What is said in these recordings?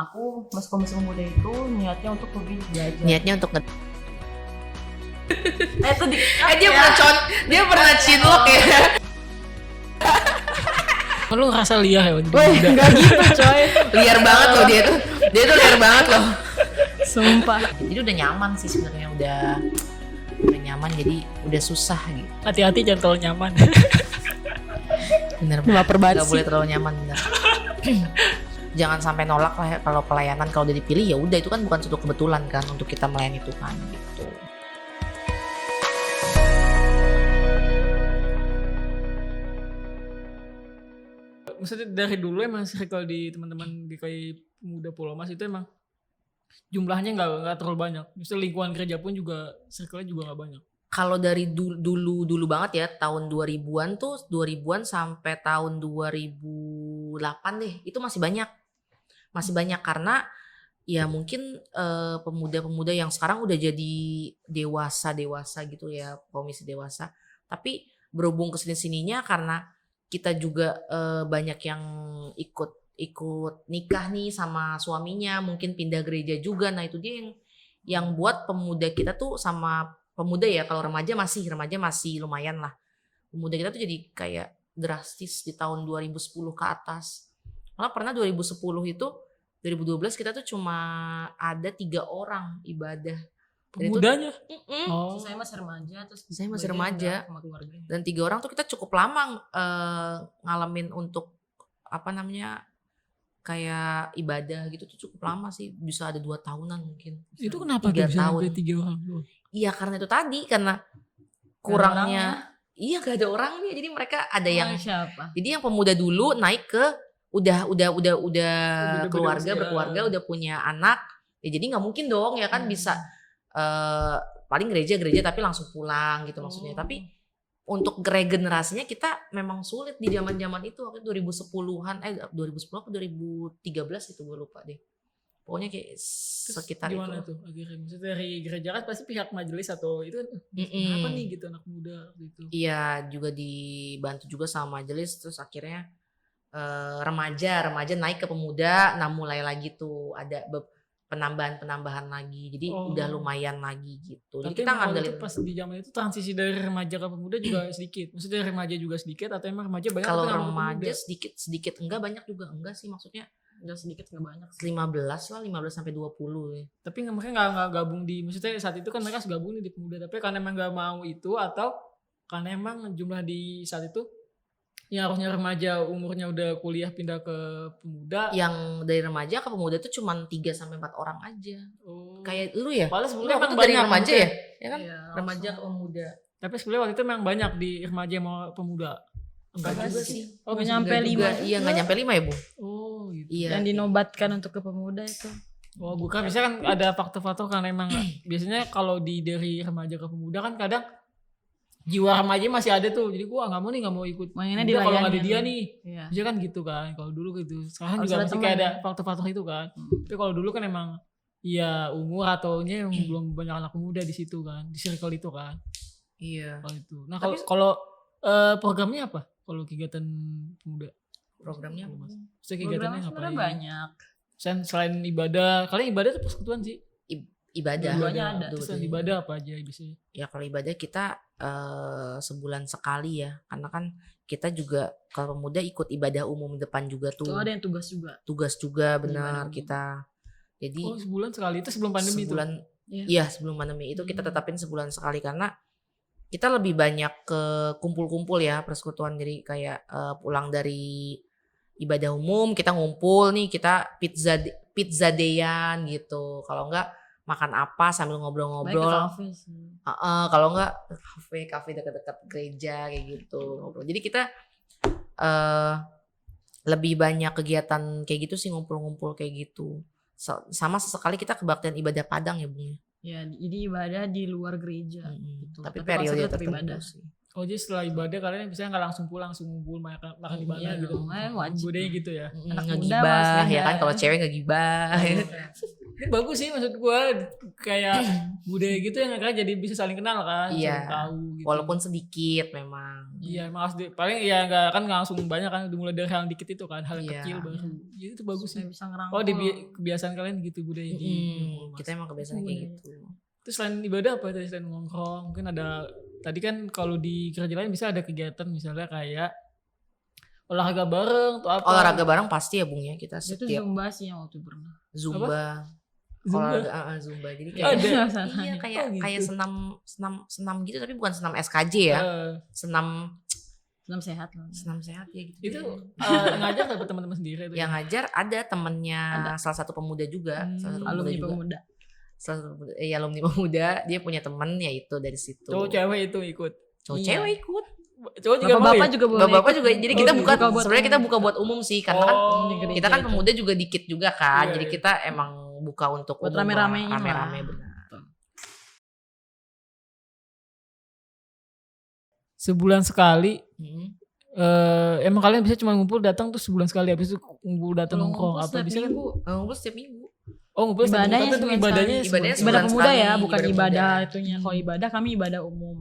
Aku masuk komisi pemuda itu niatnya untuk lebih belajar. Niatnya untuk Itu di dia pernah cinlok ya. Lu ngerasa liar ya? Enggak gitu coy. Liar banget loh dia tuh. Dia tuh liar banget loh. Sumpah. Jadi udah nyaman sih sebenarnya, udah nyaman, jadi udah susah gitu. Hati-hati jangan terlalu nyaman. Bener. Baper banget Gak boleh terlalu nyaman, bener. Jangan sampai nolak lah ya, kalau pelayanan kalau udah dipilih ya udah, itu kan bukan suatu kebetulan kan untuk kita melayani Tuhan gitu. Maksudnya dari dulu emang circle di teman-teman GKI Pemuda Pulau Mas itu emang jumlahnya nggak terlalu banyak. Misalnya lingkungan kerja pun juga circle-nya juga nggak banyak. Kalau dari dulu banget ya, tahun 2000-an tuh, 2000-an sampai tahun 2008 deh, itu masih banyak. Masih banyak karena ya mungkin pemuda-pemuda yang sekarang udah jadi dewasa gitu ya, komisi dewasa. Tapi berhubung kesini-sininya karena kita juga banyak yang ikut nikah nih sama suaminya, mungkin pindah gereja juga. Nah itu dia yang buat pemuda kita tuh, sama pemuda ya, kalau remaja masih lumayan lah. Pemuda kita tuh jadi kayak drastis di tahun 2010 ke atas. Malah pernah 2010 itu, 2012 kita tuh cuma ada 3 orang ibadah. Pemudanya? Oh. Saya masih remaja, terus Saya masih remaja. Sama keluarga. Dan 3 orang tuh kita cukup lama ngalamin untuk kayak ibadah gitu tuh cukup lama sih, bisa ada 2 tahunan mungkin. Itu kenapa 3 tuh bisa tahun. sampai 3 orang? Iya karena itu tadi, karena kurangnya. Iya gak ada orangnya, jadi mereka ada yang siapa? Jadi yang pemuda dulu naik ke udah keluarga, berkeluarga, udah punya anak. Ya jadi nggak mungkin dong ya kan bisa paling gereja tapi langsung pulang gitu maksudnya. Tapi untuk regenerasinya kita memang sulit di zaman-zaman itu, waktu 2010-an 2010 atau 2013 itu gue lupa deh. Pokoknya kayak sekitar gimana itu. Tuh akhirnya? Maksudnya dari gereja kan pasti pihak majelis atau itu kan apa nih gitu anak muda gitu. Iya, juga dibantu juga sama majelis, terus akhirnya remaja naik ke pemuda. Nah mulai lagi tuh ada penambahan lagi, jadi udah lumayan lagi gitu. Jadi tapi kita ngandelin pas di zaman itu transisi dari remaja ke pemuda juga sedikit. Maksudnya dari remaja juga sedikit atau emang remaja banyak? Kalau remaja sedikit enggak, banyak juga enggak sih, maksudnya Enggak sedikit, enggak banyak. 15 sampai 20 ya. Tapi mereka nggak gabung di, maksudnya saat itu kan mereka gabung nih di pemuda, tapi karena emang nggak mau itu atau karena emang jumlah di saat itu yang harusnya remaja umurnya udah kuliah pindah ke pemuda. Yang dari remaja ke pemuda tuh cuma 3 sampai 4 orang aja. Kayak lu ya? Padahal sebelumnya Lu emang dari banyak remaja ya? Ya kan? Iya, Remaja ke pemuda. Tapi sebenarnya waktu itu memang banyak di remaja mau pemuda. Enggak juga sih. Oh, nggak nyampe 5. Iya, enggak nyampe 5 ya, Bu? Oh, gitu. Iya. Yang dinobatkan untuk ke pemuda itu. Oh, bukan, biasanya kan ada faktor-faktor karena emang biasanya kalau dari remaja ke pemuda kan kadang jiwa remaja masih ada tuh. Jadi gua nggak mau ikut. Mainnya Pemuda kalau nggak ada dilayani dia tuh. nih. Iya. Biasanya kan gitu kan. Kalau dulu gitu. Sekarang Harus juga ada masih teman kayak ada ya. faktor-faktor itu kan. Tapi kalau dulu kan emang ya umur ataunya yang belum banyak anak muda di situ kan, di circle itu kan. Iya. Kalau itu. Nah, Tapi- kalau programnya apa? Kalau kegiatan pemuda? Programnya apa, Mas? Maksudnya kegiatannya Programnya sebenarnya ngapain? banyak. Selain ibadah, kalian ibadah tuh persekutuan sih. Ibadah. Dua-duanya ada. Terus Dua-duanya. ibadah apa aja biasanya? Ya kalau ibadah kita sebulan sekali ya, karena kan kita juga kalau pemuda ikut ibadah umum depan juga tuh. Tuh ada yang tugas juga. Tugas juga Ibadah benar umum. kita. Jadi Oh, sebulan sekali itu sebelum pandemi sebulan, Iya. iya sebelum pandemi itu kita tetapin sebulan sekali karena kita lebih banyak ke kumpul-kumpul ya persekutuan. Jadi kayak pulang dari ibadah umum kita ngumpul nih, kita pizza dayan gitu. Kalau enggak makan apa sambil Baik ke ngobrol-ngobrol. kafe sih. Kalau enggak kafe dekat-dekat gereja kayak gitu ngobrol. Jadi kita lebih banyak kegiatan kayak gitu sih, ngumpul-ngumpul kayak gitu. Sama sesekali kita kebaktian ibadah Padang ya, Bung. Ya, jadi ibadah di luar gereja. Gitu. Tapi Tapi periode konsepnya tetap tertentu ibadah. sih. Oh, jadi setelah ibadah kalian biasanya nggak langsung pulang, langsung ngumpul makan di mana Iya gitu. dong, wajib. Budaya gitu ya. Anak muda Ngegibah maksudnya. ya kan, kalau cewek ngegibah. Ini bagus sih maksud gua, kayak budaya gitu yang akhirnya jadi bisa saling kenal kan, Iya. saling tahu gitu. Walaupun sedikit memang. Iya, emang harus paling ya nggak kan nggak langsung banyak kan, dimulai dari hal yang dikit itu kan, hal yang Iya. kecil baru. Ya, itu bagus sih. Supaya bisa ngerangkul. Oh, kebiasaan kalian gitu budaya di Ormas. Kita emang kebiasaan kayak gitu. Terus selain ibadah apa tadi, selain nongkrong? Mungkin ada, tadi kan kalau di gereja lain bisa ada kegiatan misalnya kayak olahraga bareng atau apa. Olahraga bareng pasti ya Bung ya, kita Itu setiap Zumba sih yang waktu pernah. Zumba. Zumba? Olahraga Zumba. Jadi kayak Ada. iya kayak Oh, gitu. kayak senam gitu tapi bukan senam SKJ ya. Senam Senam sehat loh. sehat ya gitu. Itu ya. ngajar dapat teman-teman sendiri itu. Yang ngajar ada temennya salah satu pemuda juga, salah satu Alumni juga. pemuda. Salah satu pemuda, alumni pemuda, dia punya temen yaitu dari situ. Cowok cewek itu ikut. Cowok Iya. cewek ikut. Cowok juga mau Bapak-bapak ya? juga boleh. Bapak-bapak ikut. juga. Jadi kita Oh, bukan buka buat sebenarnya kita umum. buka buat umum sih karena kan Oh, di gereja kita kan itu. pemuda juga dikit juga kan. Iya, Jadi iya. kita emang buka untuk Buat umum lah, rame-ramenya lah. rame-rame benar. Sebulan sekali. Hmm. Emang kalian bisa cuma ngumpul datang tuh sebulan sekali, habis itu ngumpul datang Kalau nongkrong ngumpul apa setiap bisa kan? minggu. Ngumpul setiap minggu. Oh, ngumpul setiap Ibadahnya minggu, tapi sebulan ibadahnya sekali. Ibadahnya sebulan Ibadah sebulan pemuda sekali, ya, bukan ibadah ibadah pemuda. itunya. Kalau ibadah kami ibadah umum.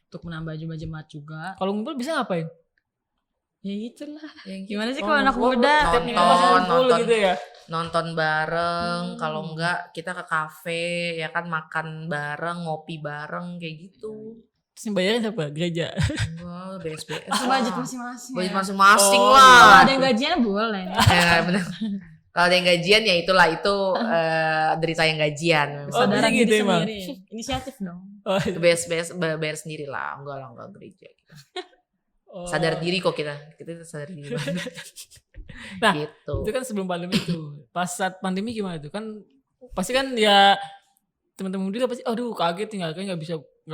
Untuk menambah jemaat juga. Kalau ngumpul bisa ngapain? Ya gitulah. Yang Gimana sih Oh, kalau anak ngumpul, muda? Setiap minggu pasti nonton, ngumpul nonton, gitu ya. nonton bareng. Kalau enggak kita ke kafe ya kan, makan bareng, ngopi bareng kayak gitu. Terus yang bayarin siapa? Gereja. Wah, BSBS. Itu budget masing-masing. Budget ya. masing-masing Oh, lah. Kalau ada yang gajiannya boleh. Ya, bener. Kalau ada yang gajian ya itulah itu derita yang gajian. Oh, Memang. bisa Kesadaran gitu diri emang? sendiri. Inisiatif dong. Oh, BSBS bayar sendiri lah, enggak lah, enggak gereja. oh. Sadar diri kok kita sadar diri banget. Nah, gitu. itu kan sebelum pandemi itu. Pas saat pandemi gimana tuh? Kan pasti kan ya teman-teman muda pasti aduh kaget tinggal kan nggak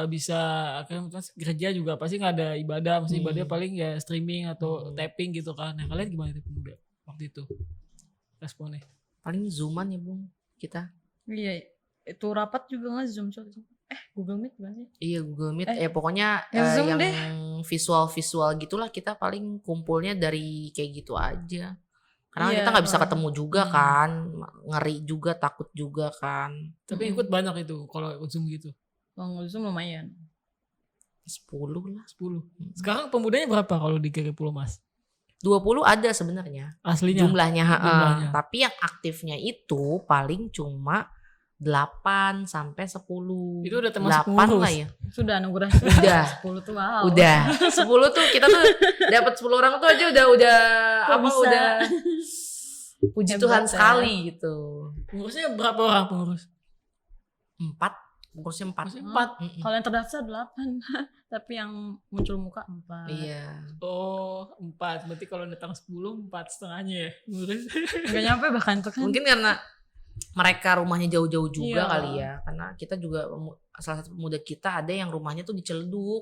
bisa akhirnya mas, gereja juga pasti nggak ada ibadah, mesti ibadah paling ya streaming atau tapping gitu kan. Nah, kalian gimana tuh pemuda waktu itu responnya? Paling zooman ya Bung kita. Iya. Itu rapat juga nggak Zoom. Google Meet bukan sih? Iya Google Meet. Pokoknya yang Zoom yang deh. visual gitulah, kita paling kumpulnya dari kayak gitu aja. Karena Iya, kita nggak bisa kalau- ketemu juga kan, ngeri juga, takut juga kan. Tapi ikut banyak itu kalau ikut Zoom gitu. Kalau Zoom lumayan. 10 lah. 10. Sekarang pemudanya berapa kalau di GG Pulau Mas? 20 ada sebenarnya Aslinya. jumlahnya, Jumlahnya. tapi yang aktifnya itu paling cuma 8 sampai 10. Itu udah termasuk 8 pengurus? lah ya. Sudah anugerah. Udah. 10 tuh wow. Udah 10 tuh kita tuh dapat 10 orang tuh aja udah Kok apa bisa? udah puji Hebat Tuhan ya. sekali gitu. Pengurusnya berapa orang pengurus? 4, pengurusnya 4. Pengurusnya 4. Kalau yang terdaftar 8. Tapi yang muncul muka 4. Iya. Oh, 4. Berarti kalau datang 10, 4 setengahnya ya. Pengurus. Gak nyampe bahkan tuh kan. Mungkin karena mereka rumahnya jauh-jauh juga Iya. kali ya. Karena kita juga salah satu pemuda kita ada yang rumahnya tuh di Ciledug.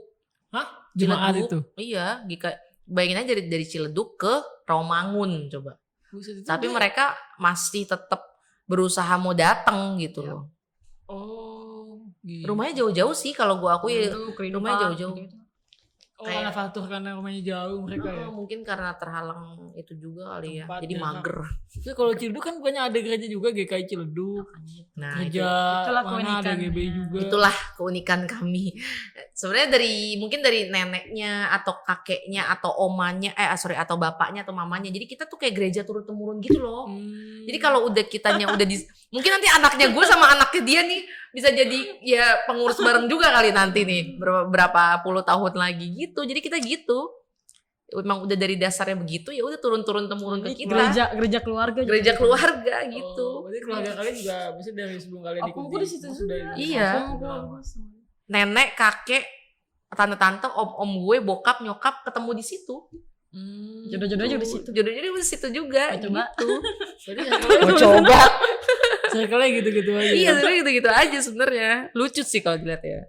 Hah? Jemaat Ciledug. itu? Iya, bayangin aja dari Ciledug ke Rawamangun coba. Buset, itu Tapi dia- mereka masih tetap berusaha mau datang gitu Iya. loh. Oh, gitu. Rumahnya jauh-jauh sih kalau gua akui. Itu kehidupan, rumahnya jauh-jauh. gitu-gitu. Oh, kayak- karena faktor karena rumahnya jauh mereka ya. Mungkin karena terhalang itu juga kali ya. Tempat Jadi ya. mager. Terus kalau Ciledug kan bukannya ada gereja juga, GKI Ciledug. Nah, Gereja Itulah mana ada keunikannya. GB juga. itulah keunikan kami. Sebenarnya mungkin dari neneknya atau kakeknya atau omanya atau bapaknya atau mamanya. Jadi kita tuh kayak gereja turun temurun gitu loh. Hmm. Jadi kalau udah kitanya udah mungkin nanti anaknya gue sama anaknya dia nih bisa jadi ya pengurus bareng juga kali nanti nih berapa puluh tahun lagi gitu. Jadi kita gitu. Emang udah dari dasarnya begitu ya udah turun-turun temurun ke Ini kita. gereja keluarga. juga. Gereja keluarga Oh, gitu. berarti keluarga kalian juga bisa dari sebelum kalian Aku ikut di situ juga. Iya. Nenek, kakek, tante-tante, om-om gue, bokap, nyokap ketemu di situ. Jodoh-jodoh juga di situ. Jodoh-jodoh di situ juga. Mau coba? Gitu. Berarti Mau coba? circle-nya gitu-gitu aja. Iya, sebenarnya gitu-gitu aja sebenarnya. Lucu sih kalau dilihat ya.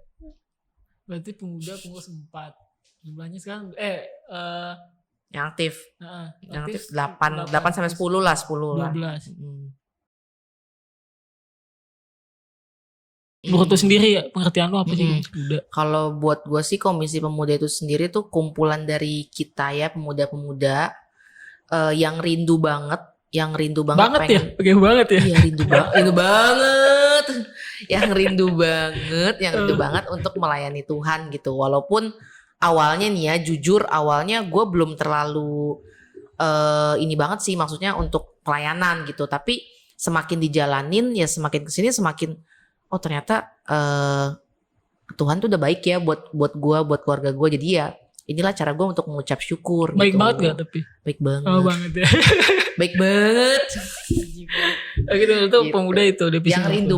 Berarti pemuda pengurus 4. Jumlahnya sekarang Yang aktif. Yang aktif 8 8 sampai 10 lah, 10 lah. 12. Mm. Menurut lu sendiri ya, pengertian lu apa sih pemuda? Kalau buat gue sih Komisi Pemuda itu sendiri tuh kumpulan dari kita ya pemuda-pemuda yang rindu banget yang rindu banget, Banget pengen. ya, oke banget ya. Iya rindu banget, rindu banget. Yang rindu banget, yang rindu banget untuk melayani Tuhan gitu. Walaupun awalnya nih ya, jujur awalnya gue belum terlalu ini banget sih, maksudnya untuk pelayanan gitu. Tapi semakin dijalanin ya semakin kesini semakin oh ternyata Tuhan tuh udah baik ya buat gue, buat keluarga gue. Jadi ya inilah cara gue untuk mengucap syukur. Baik gitu. banget gak tapi? Baik banget. Oh banget ya. Baik banget. Gitu itu Gitu. pemuda itu definisi yang aku. rindu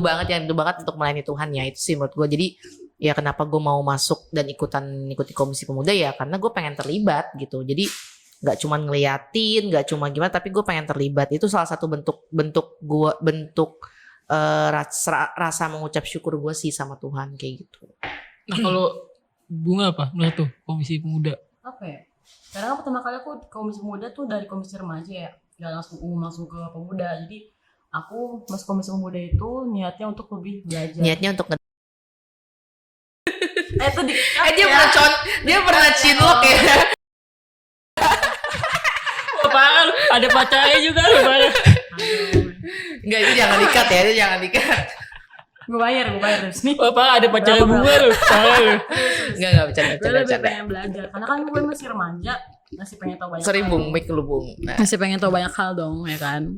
banget untuk melayani Tuhan ya, itu sih menurut gue. Jadi ya kenapa gue mau masuk dan ikuti komisi pemuda ya karena gue pengen terlibat gitu. Jadi nggak cuma ngeliatin, nggak cuma gimana, tapi gue pengen terlibat. Itu salah satu bentuk rasa mengucap syukur gue sih sama Tuhan kayak gitu. Nah kalau Bunga apa menurut tuh komisi pemuda? Apa ya? Karena kan pertama kali aku komisi pemuda tuh dari komisi remaja ya, nggak langsung ke pemuda. Jadi aku masuk komisi pemuda itu niatnya untuk lebih belajar. Niatnya untuk Itu di dia pernah cinlok ya. Apaan? Ada pacarnya juga lu banget. Enggak, itu jangan dikat ya, itu jangan dikat. Gue bayar resmi. Apa ada pacarnya Bunga lu? Parah lu. Enggak bercanda. Gue lebih pengen belajar karena kan gue masih remaja, masih pengen tahu banyak. Sorry hal. Bung, mic lu Bung. Nah, Masih pengen tahu banyak hal dong ya kan.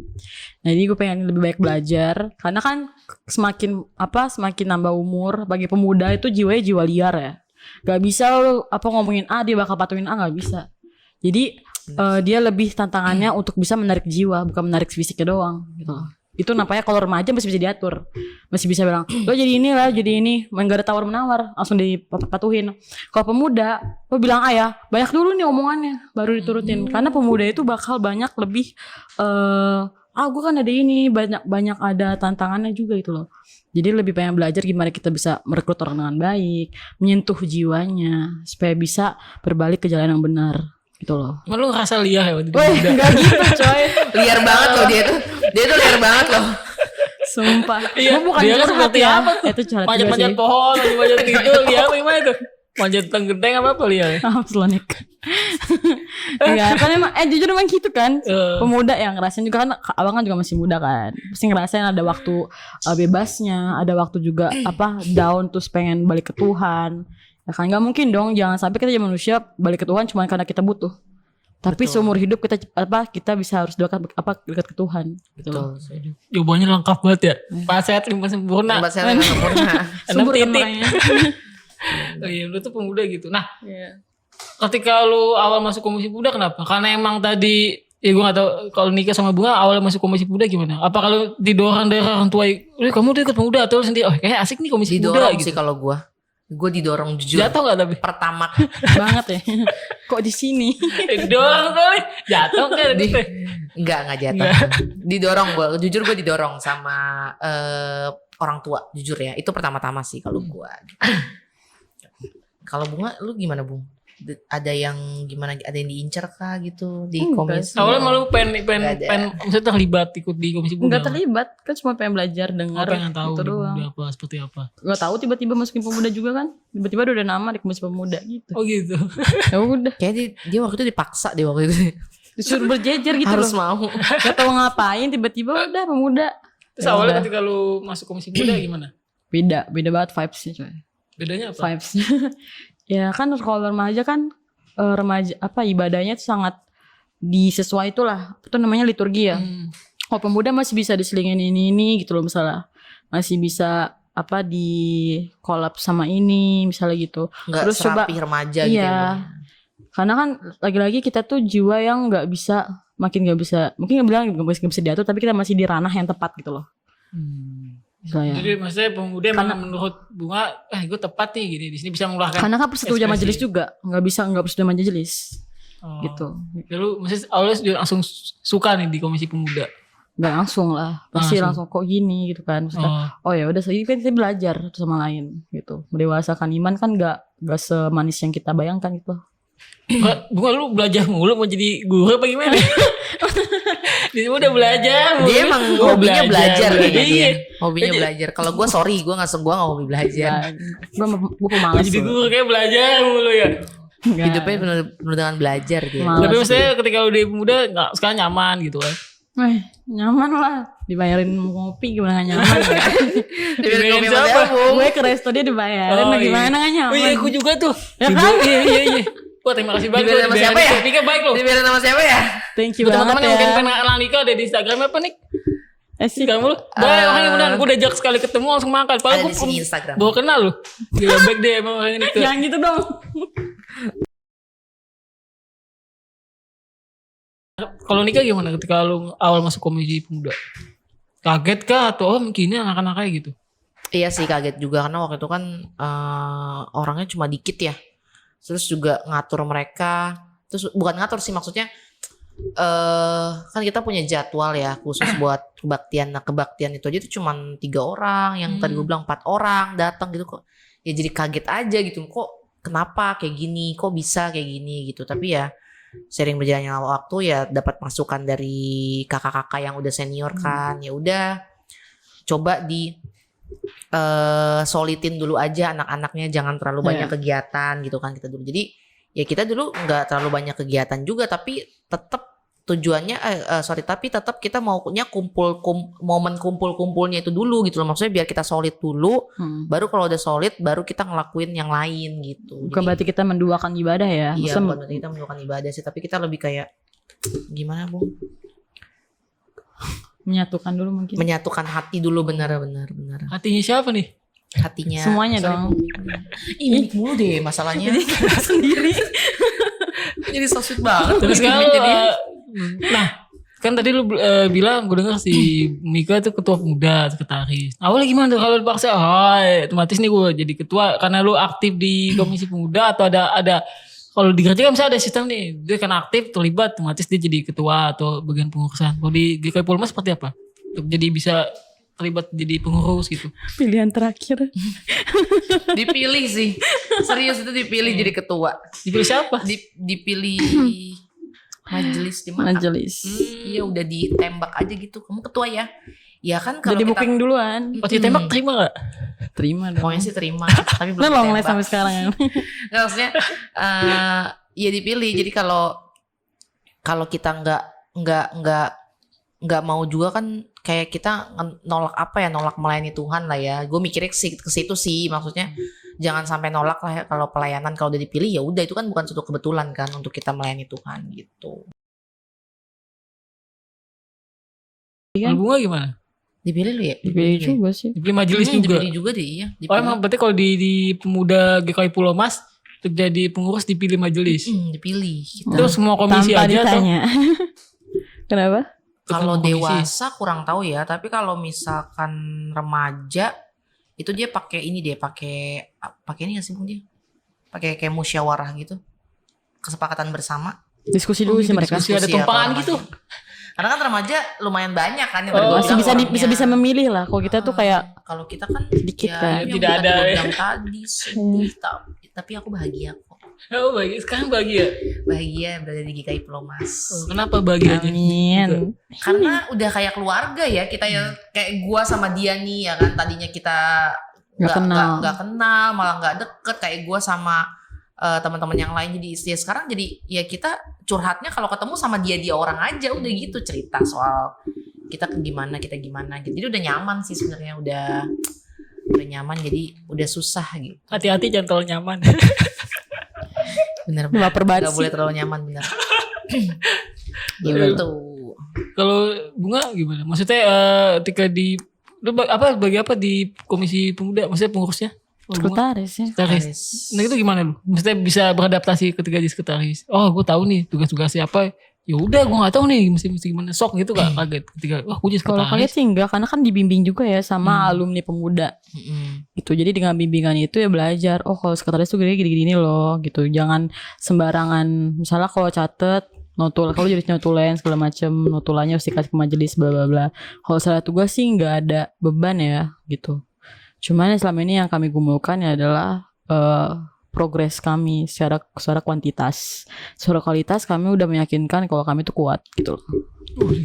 Jadi gue pengen lebih banyak belajar karena kan semakin nambah umur bagi pemuda itu jiwanya jiwa liar ya. Gak bisa lu ngomongin A dia bakal patuhin A, gak bisa. Jadi dia lebih tantangannya untuk bisa menarik jiwa bukan menarik fisiknya doang gitu. Itu nampaknya kalau remaja masih bisa diatur, masih bisa bilang lo jadi ini lah, jadi ini, main gak ada tawar menawar, langsung dipatuhin. Kalau pemuda lo bilang ya banyak dulu nih omongannya baru diturutin, karena pemuda itu bakal banyak lebih gue kan ada ini, banyak ada tantangannya juga itu loh. Jadi lebih pengen belajar gimana kita bisa merekrut orang dengan baik, menyentuh jiwanya supaya bisa berbalik ke jalan yang benar gitu loh. Emang lu ngerasa liar ya waktu itu? Woi, enggak gitu coy. liar banget loh dia tuh liar banget loh. Sumpah. Iya, Gua bukan dia kan curhat seperti ya. apa tuh? Itu curhat juga Manjat-manjat sih. pohon, manjat gitu, liar gimana tuh? Manjat genteng apa liar? Slonik. Enggak, kan emang jujur emang gitu kan. Pemuda yang ngerasain juga kan, abang kan juga masih muda kan. Pasti ngerasain ada waktu bebasnya, ada waktu juga down terus pengen balik ke Tuhan. Ya kan nggak mungkin dong, jangan sampai kita jadi manusia balik ke Tuhan cuma karena kita butuh. Tapi Betul. seumur hidup kita bisa harus dekat ke Tuhan gitu loh. Betul. Jawabannya lengkap banget ya. Pas sehat 5 sempurna. Tempat saya nggak sempurna. 6 Subur kan titik. makanya. Oh iya, lu tuh pemuda gitu. Nah, Iya. ketika lu awal masuk komisi pemuda kenapa? Karena emang tadi ya gue gak tahu kalau nikah sama Bunga awal masuk komisi pemuda gimana? Apa kalau didorong dari orang tua, kamu udah ikut pemuda atau lu sendiri? Oh kayak asik nih komisi pemuda Didorong gitu. sih kalau gue didorong jujur. Jatuh gak tapi? Pertama Banget ya. Kok di sini? Didorong kali. Jatuh kan gitu. enggak jatuh. Didorong jujur gue didorong sama orang tua jujur ya. Itu pertama-tama sih kalau gue. Kalau Bunga lu gimana Bung? Ada yang gimana? Ada yang diincar kah gitu di Enggak komisi? sih. Awalnya malu pengen Nggak ada. maksudnya terlibat ikut di komisi pemuda. Enggak terlibat, kan cuma pengen belajar dengar Pengen tahu gitu di doang. pemuda apa seperti apa. Gak tahu tiba-tiba masukin pemuda juga kan. Tiba-tiba udah nama di komisi pemuda gitu. Oh gitu. Ya udah, Kayaknya dia waktu itu dipaksa dia waktu itu. disuruh berjejer gitu Harus loh. mau. Gak tahu ngapain tiba-tiba udah pemuda. Terus Ya awalnya udah. ketika lu masuk komisi pemuda gimana? Beda banget vibes-nya coy. Bedanya apa? Vibes-nya. Ya kan kalau remaja kan ibadahnya tuh sangat disesuai itulah. Itu namanya liturgi ya. Kalau pemuda masih bisa diselingin ini gitu loh misalnya. Masih bisa di collab sama ini misalnya gitu. Enggak Terus coba serapi remaja gitu. iya. Ya. Karena kan lagi-lagi kita tuh jiwa yang nggak bisa, mungkin nggak bisa diatur, tapi kita masih di ranah yang tepat gitu loh. Misalnya. Jadi maksudnya pemuda emang menurut Bunga, gue tepat nih gini di sini bisa mengeluarkan. Karena kan persetujuan ekspresi. majelis juga nggak persetujuan majelis Oh. gitu. Ya lu maksudnya awalnya juga langsung suka nih di komisi pemuda. Nggak langsung lah, pasti Langsung. langsung kok gini gitu kan. Maksudnya, Oh. ya udah kan kita belajar satu sama lain gitu. Mendewasakan iman kan nggak semanis yang kita bayangkan gitu. Bunga lu belajar mulu mau jadi guru apa gimana? Dia udah belajar mulu. Dia emang Gua hobinya belajar kayaknya dia. Iya. Hobinya belajar. Kalau gue sorry, gue nggak hobi belajar. Gue Mau pemalas. jadi guru kayak belajar mulu ya. Hidupnya penuh dengan belajar dia. Malas. Tapi maksudnya ketika udah muda sekarang nyaman gitu kan. Nyaman lah. Dibayarin ngopi gimana gak nyaman ya? Dibiarin kopi sama siapa? siapa? Gue ke resto dia dibayarin, Oh, gimana gak nyaman? Oh iya, aku juga tuh. Ya Juga, kan? iya. Wah, terima kasih banget. Dibayarin sama siapa ya? Pika baik loh. Dibiarin sama siapa ya? Thank you Buat banget teman-teman yang mungkin ya. pengen kenal Nika ada di Instagram apa nih? Sip. Instagram lu? Boleh, makanya beneran gue udah ajak sekali ketemu langsung makan. Padahal Ada gue di sini Instagram. baru kenal lu. Gila baik deh emang orang ini. Jangan gitu dong. Kalau Nika gimana ketika lu awal masuk komisi pemuda? Kaget kah atau mungkin ini anak-anak kayak gitu? Iya sih kaget juga karena waktu itu kan orangnya cuma dikit ya. Terus juga ngatur mereka. Terus bukan ngatur sih maksudnya kan kita punya jadwal ya khusus buat kebaktian. Nah kebaktian itu aja tuh cuma 3 orang. Yang tadi gue bilang 4 orang datang gitu kok. Ya jadi kaget aja gitu. Kok kenapa kayak gini? Kok bisa kayak gini gitu. Tapi ya sering berjalannya waktu ya dapat masukan dari kakak-kakak yang udah senior kan. Ya udah coba di solitin dulu aja anak-anaknya, jangan terlalu banyak kegiatan gitu kan kita dulu. Jadi ya kita dulu nggak terlalu banyak kegiatan juga tapi tetap tujuannya tapi tetap kita maunya momen kumpul-kumpulnya itu dulu gitu loh. Maksudnya biar kita solid dulu, baru kalau udah solid baru kita ngelakuin yang lain gitu. Bukan berarti kita menduakan ibadah ya. Iya, bukan berarti kita melakukan ibadah sih, tapi kita lebih kayak gimana, Bu? Menyatukan dulu mungkin. Menyatukan hati dulu, benar. Hatinya siapa nih? Hatinya Semuanya dong. ini mulu deh masalahnya. Sendiri. Jadi so sweet banget. Terus Jadi- kalau jadi nah kan tadi lu bilang gue dengar si Mika itu ketua pemuda sekretaris. Awalnya gimana tuh kalau dipaksa? Otomatis nih gue jadi ketua karena lu aktif di komisi pemuda atau ada kalau di gereja kan misalnya ada sistem nih dia kan aktif terlibat otomatis dia jadi ketua atau bagian pengurusan. Kalau di GKI Polma seperti apa? Untuk jadi bisa terlibat jadi pengurus gitu. Pilihan terakhir. dipilih sih. Serius itu dipilih jadi ketua. Dipilih siapa? Dipilih majelis di mana? Majelis. Iya udah ditembak aja gitu. Kamu ketua ya? Ya kan kalau Jadi kita booking duluan. Pas ditembak terima gak? Terima dong. pokoknya sih terima, tapi belum Lu long live ditembak. sampai sekarang ya. Nggak, maksudnya ya dipilih. Jadi kalau kita nggak mau juga kan kayak kita nolak melayani Tuhan lah ya. Gue mikirnya ke situ sih, maksudnya jangan sampai nolak lah ya, kalau pelayanan kalau udah dipilih ya udah itu kan bukan suatu kebetulan kan untuk kita melayani Tuhan gitu. Kalau Bunga gimana? Dipilih lu ya? Dipilih ya? juga sih. Dipilih majelis juga. Dipilih juga deh, iya. Oh emang berarti kalau di pemuda GKI Pulau Mas untuk jadi pengurus dipilih majelis. Dipilih. Kita. Terus semua komisi Tanpa aja atau ditanya. Kenapa? Kalau komisi? dewasa kurang tahu ya, tapi kalau misalkan remaja itu dia pakai ini pakai ini nggak sih Bung dia? Pakai kayak musyawarah gitu. Kesepakatan bersama. Diskusi dulu sih mereka. diskusi. Ada Diskusi ya, tumpangan kalau gitu. remaja. Karena kan remaja lumayan banyak kan yang Oh, tadi gua Masih bilang bisa orangnya. memilih lah. Kalau kita tuh kayak kalau kita kan sedikit kan. yang Tidak tadi ada. gua bilang tadi sedih, tapi aku bahagia kok. Oh bahagia. Sekarang bahagia. Bahagia berada di GKI Pulau Mas. Kenapa bahagianya? Amin. Karena udah kayak keluarga ya kita ya, kayak gua sama dia nih ya kan, tadinya kita Nggak kenal. nggak kenal, malah nggak deket, kayak gua sama teman-teman yang lain. Jadi ya sekarang jadi ya kita curhatnya kalau ketemu sama dia orang aja udah gitu, cerita soal kita gimana gitu. Jadi udah nyaman sih sebenarnya, udah nyaman, jadi udah susah gitu. Hati-hati jangan terlalu nyaman. Bener Baper banget nggak sih. boleh terlalu nyaman, bener. Iya. Gitu. Kalau Bunga gimana? Maksudnya ketika di lu bagi apa di komisi pemuda? Maksudnya pengurusnya? Kalau Bunga? Sekretaris ya. Sekretaris. Nah itu gimana lu? Maksudnya bisa beradaptasi ketika di sekretaris. Oh gue tahu nih tugas-tugasnya apa. Ya udah gue nggak tahu nih mesti gimana. Sok gitu gak kaget ketika wah gue jadi Kalau sekretaris. kaget sih enggak, karena kan dibimbing juga ya sama alumni pemuda. Mm-mm. Gitu. Jadi dengan bimbingan itu ya belajar. Oh kalau sekretaris tuh gini-gini loh gitu. Jangan sembarangan. Misalnya kalau catet kalau jadi notulen segala macem, notulannya harus dikasih ke majelis bla bla bla. Kalau salah tugas sih nggak ada beban ya gitu. Cuman selama ini yang kami gumulkan ya adalah progres kami secara kuantitas. Secara kualitas kami udah meyakinkan kalau kami tuh kuat gitu loh.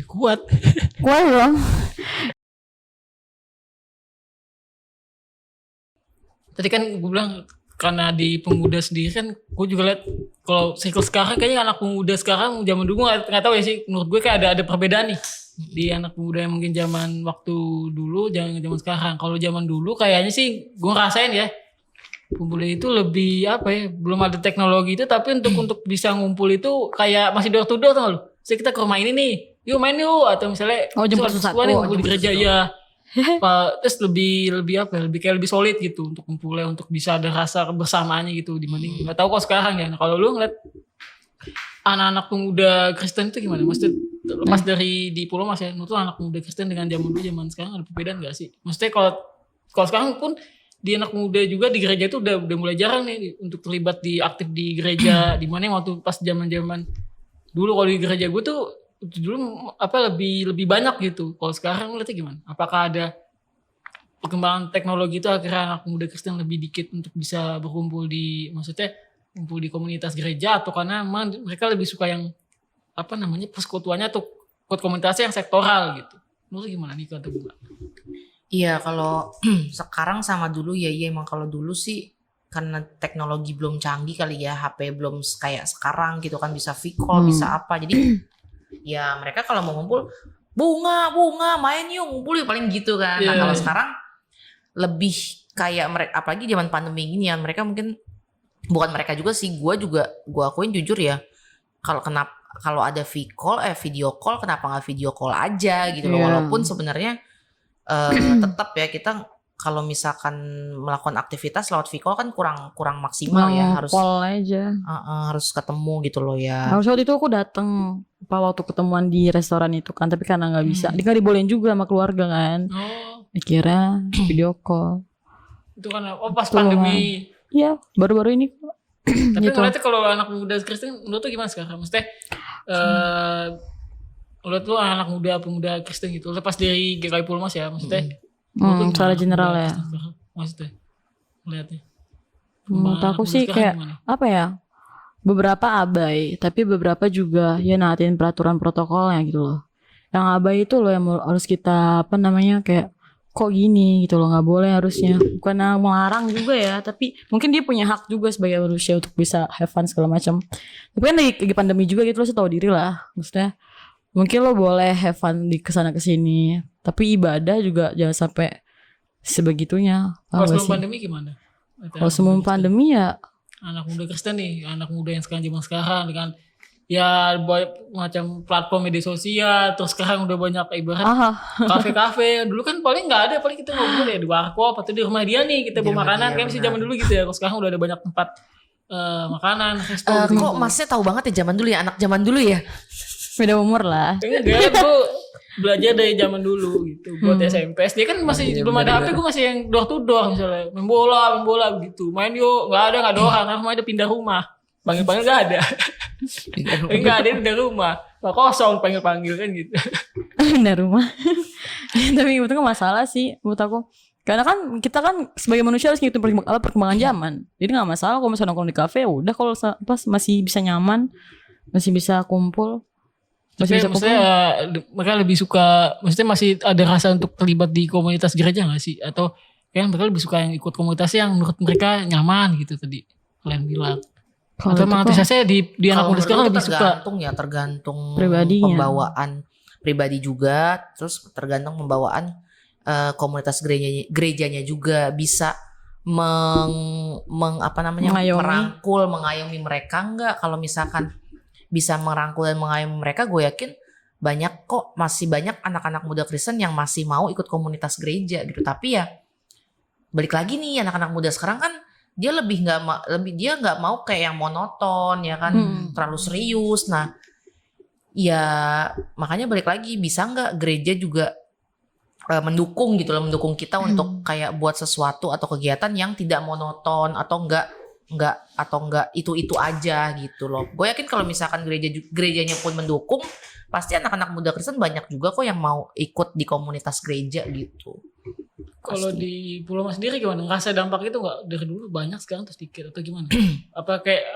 Kuat. Kuat dong. Tadi kan gue bilang karena di pemuda sendiri kan gue juga lihat kalau cycle sekarang kayaknya anak pemuda sekarang zaman dulu nggak tahu ya sih, menurut gue kayak ada perbedaan nih di anak muda yang mungkin zaman waktu dulu, jangan zaman sekarang. Kalau zaman dulu kayaknya sih gue ngerasain ya, kumpulnya itu lebih apa ya, belum ada teknologi itu, tapi untuk bisa ngumpul itu kayak masih door to door tau gak lu. Jadi kita ke rumah ini nih, yuk main yuk, atau misalnya jemput sesuatu satu. nih ngumpul di gereja ya. Terus lebih apa ya, lebih solid gitu untuk kumpulnya, untuk bisa ada rasa kebersamaannya gitu dibanding nggak tahu kok sekarang ya. Nah, kalau lu ngeliat anak-anak pemuda Kristen itu gimana? Maksudnya lepas dari di Pulau Mas ya, menurut lu anak muda Kristen dengan zaman dulu zaman sekarang ada perbedaan nggak sih? Maksudnya kalau sekarang pun di anak muda juga di gereja itu udah mulai jarang nih untuk terlibat aktif di gereja, di mana waktu pas zaman-zaman dulu kalau di gereja gue tuh dulu apa lebih banyak gitu. Kalau sekarang lihatnya gimana? Apakah ada perkembangan teknologi itu akhirnya anak muda Kristen lebih dikit untuk bisa berkumpul maksudnya kumpul di komunitas gereja, atau karena memang mereka lebih suka yang apa namanya persekutuannya atau komunitasnya yang sektoral gitu? Menurut gimana nih kata Bunga? Iya, kalau sekarang sama dulu ya, iya emang kalau dulu sih karena teknologi belum canggih kali ya, HP belum kayak sekarang gitu kan, bisa video call, bisa apa. Jadi ya mereka kalau mau ngumpul, bunga main yuk, ngumpul yuk, paling gitu kan. Nah, kalau sekarang lebih kayak mereka, apalagi zaman pandemi ini ya, mereka mungkin bukan mereka juga sih, gue akuin jujur ya, kalau ada video call kenapa nggak video call aja gitu loh. Walaupun sebenarnya tetap ya kita kalau misalkan melakukan aktivitas lewat video call kan kurang maksimal ya, harus call aja. Harus ketemu gitu loh ya. Harus waktu itu aku datang waktu ketemuan di restoran itu kan, tapi karena nggak bisa, nggak dibolehin juga sama keluarga kan. Dikira video call. Itu kan pas pandemi. Iya, baru-baru ini kok. Tapi gitu. ngeliatnya kalau anak muda Kristen menurut tuh gimana sekarang? Maksudnya menurut lu anak muda pemuda Kristen gitu, lepas dari GKI Pulmas ya, maksudnya secara general ya. Maksudnya melihatnya. Menurut aku sih kayak gimana? Apa ya? Beberapa abai, tapi beberapa juga ya naatin peraturan protokolnya gitu loh. Yang abai itu loh yang harus kita apa namanya kayak kok gini gitu loh, nggak boleh harusnya. Bukan melarang juga ya, tapi mungkin dia punya hak juga sebagai manusia untuk bisa have fun segala macam. Tapi kan lagi pandemi juga gitu, lo tahu diri lah. Maksudnya mungkin lo boleh have fun di kesana kesini, tapi ibadah juga jangan sampai sebegitunya. Kalau sebelum pandemi gimana? Kalau sebelum pandemi ya anak muda Kristen nih, anak muda yang zaman sekarang dengan ya macam platform media sosial, terus sekarang udah banyak ibarat kafe-kafe. Dulu kan paling nggak ada, paling kita ngobrol ya di warkop atau di rumah dia nih, kita bawa makanan kayak masih zaman dulu gitu ya. Kalau sekarang udah ada banyak tempat makanan, resto. Kok masnya tahu banget ya zaman dulu ya, anak zaman dulu ya? Beda umur lah. Enggak, gue belajar dari zaman dulu gitu. Buat SMP, dia kan masih belum ada HP, gue masih yang door to door misalnya, main bola gitu. Main yuk, nggak ada orang, rumah ada pindah rumah. Panggil nggak ada. Enggak ada pindah rumah. Nggak kosong panggil kan gitu. Pindah rumah. Tapi itu kan masalah sih menurut aku. Karena kan kita kan sebagai manusia harus ngikutin perkembangan zaman. Jadi nggak masalah kalau misalnya nongkrong di kafe, udah kalau masih bisa nyaman, masih bisa kumpul. Maksudnya mereka lebih suka, maksudnya masih ada rasa untuk terlibat di komunitas gereja nggak sih? Atau kan mereka lebih suka yang ikut komunitas yang menurut mereka nyaman gitu tadi kalian bilang. Atau memang antusiasnya di anak muda sekarang lebih suka? Tergantung pribadinya. Pembawaan pribadi juga, terus tergantung pembawaan komunitas gerejanya juga bisa merangkul, mengayomi mereka enggak. Kalau misalkan bisa merangkul dan mengayomi mereka, gue yakin masih banyak anak-anak muda Kristen yang masih mau ikut komunitas gereja gitu. Tapi ya balik lagi nih, anak-anak muda sekarang kan dia dia nggak mau kayak yang monoton ya kan, terlalu serius. Nah ya makanya balik lagi, bisa nggak gereja juga mendukung gitu loh, mendukung kita untuk kayak buat sesuatu atau kegiatan yang tidak monoton atau enggak itu aja gitu loh. Gue yakin kalau misalkan gerejanya pun mendukung, pasti anak-anak muda Kristen banyak juga kok yang mau ikut di komunitas gereja gitu. Kalau di Pulau Mas sendiri gimana? Ngerasa dampak itu nggak dari dulu banyak sekarang terus dikit atau gimana? Apa kayak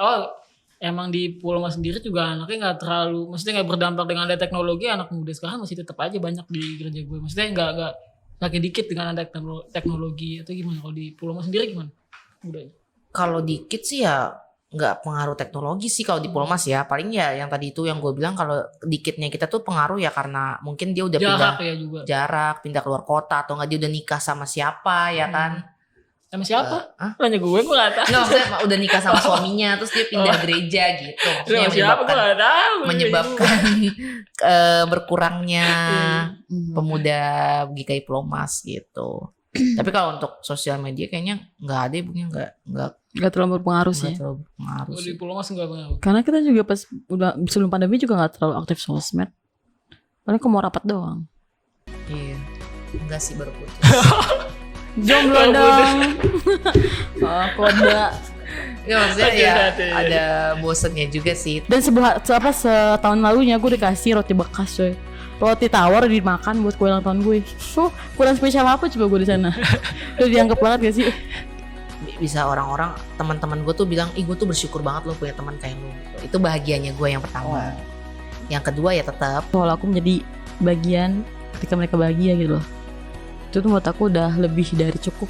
emang di Pulau Mas sendiri juga anaknya nggak terlalu, maksudnya nggak berdampak dengan ada teknologi, anak muda sekarang masih tetap aja banyak di gereja gue. Maksudnya nggak makin dikit dengan ada teknologi atau gimana? Kalau di Pulau Mas sendiri gimana? Udah. Kalau dikit sih ya nggak pengaruh teknologi sih kalau di Polmas ya. Paling ya yang tadi itu yang gue bilang, kalau dikitnya kita tuh pengaruh ya karena mungkin dia udah pindah Jarak ya juga. jarak, pindah keluar kota, atau nggak dia udah nikah sama siapa ya kan. Sama siapa? Hah? Nanya gue gak tahu. Nggak, maksudnya udah nikah sama suaminya terus dia pindah gereja gitu. Maksudnya Sama siapa gue gak tahu. menyebabkan berkurangnya Hmm. pemuda GKI Polmas gitu. Tapi kalau untuk sosial media kayaknya nggak ada, Bung, nggak Gak terlalu berpengaruh sih. terlalu berpengaruh Kalau sih. di Pulau Mas gak pengaruh. Karena kita juga pas udah sebelum pandemi juga gak terlalu aktif sosmed. Paling ke mau rapat doang. Iya. Enggak sih, baru putus. Jomblo Baru dong. Oh, kode. Nggak, maksudnya Oke, ya oke. ada bosennya juga sih. Dan setahun lalunya gue dikasih roti bekas coy. Roti tawar dimakan buat kue ulang tahun gue. So, kurang spesial apa coba gue di sana? Udah dianggap banget gak sih? Bisa orang-orang, teman-teman gue tuh bilang, ih gue tuh bersyukur banget lo punya teman kayak lo. Itu bahagianya gue yang pertama. Yang kedua ya tetap Kalau aku menjadi bagian ketika mereka bahagia gitu loh. Itu tuh menurut aku udah lebih dari cukup.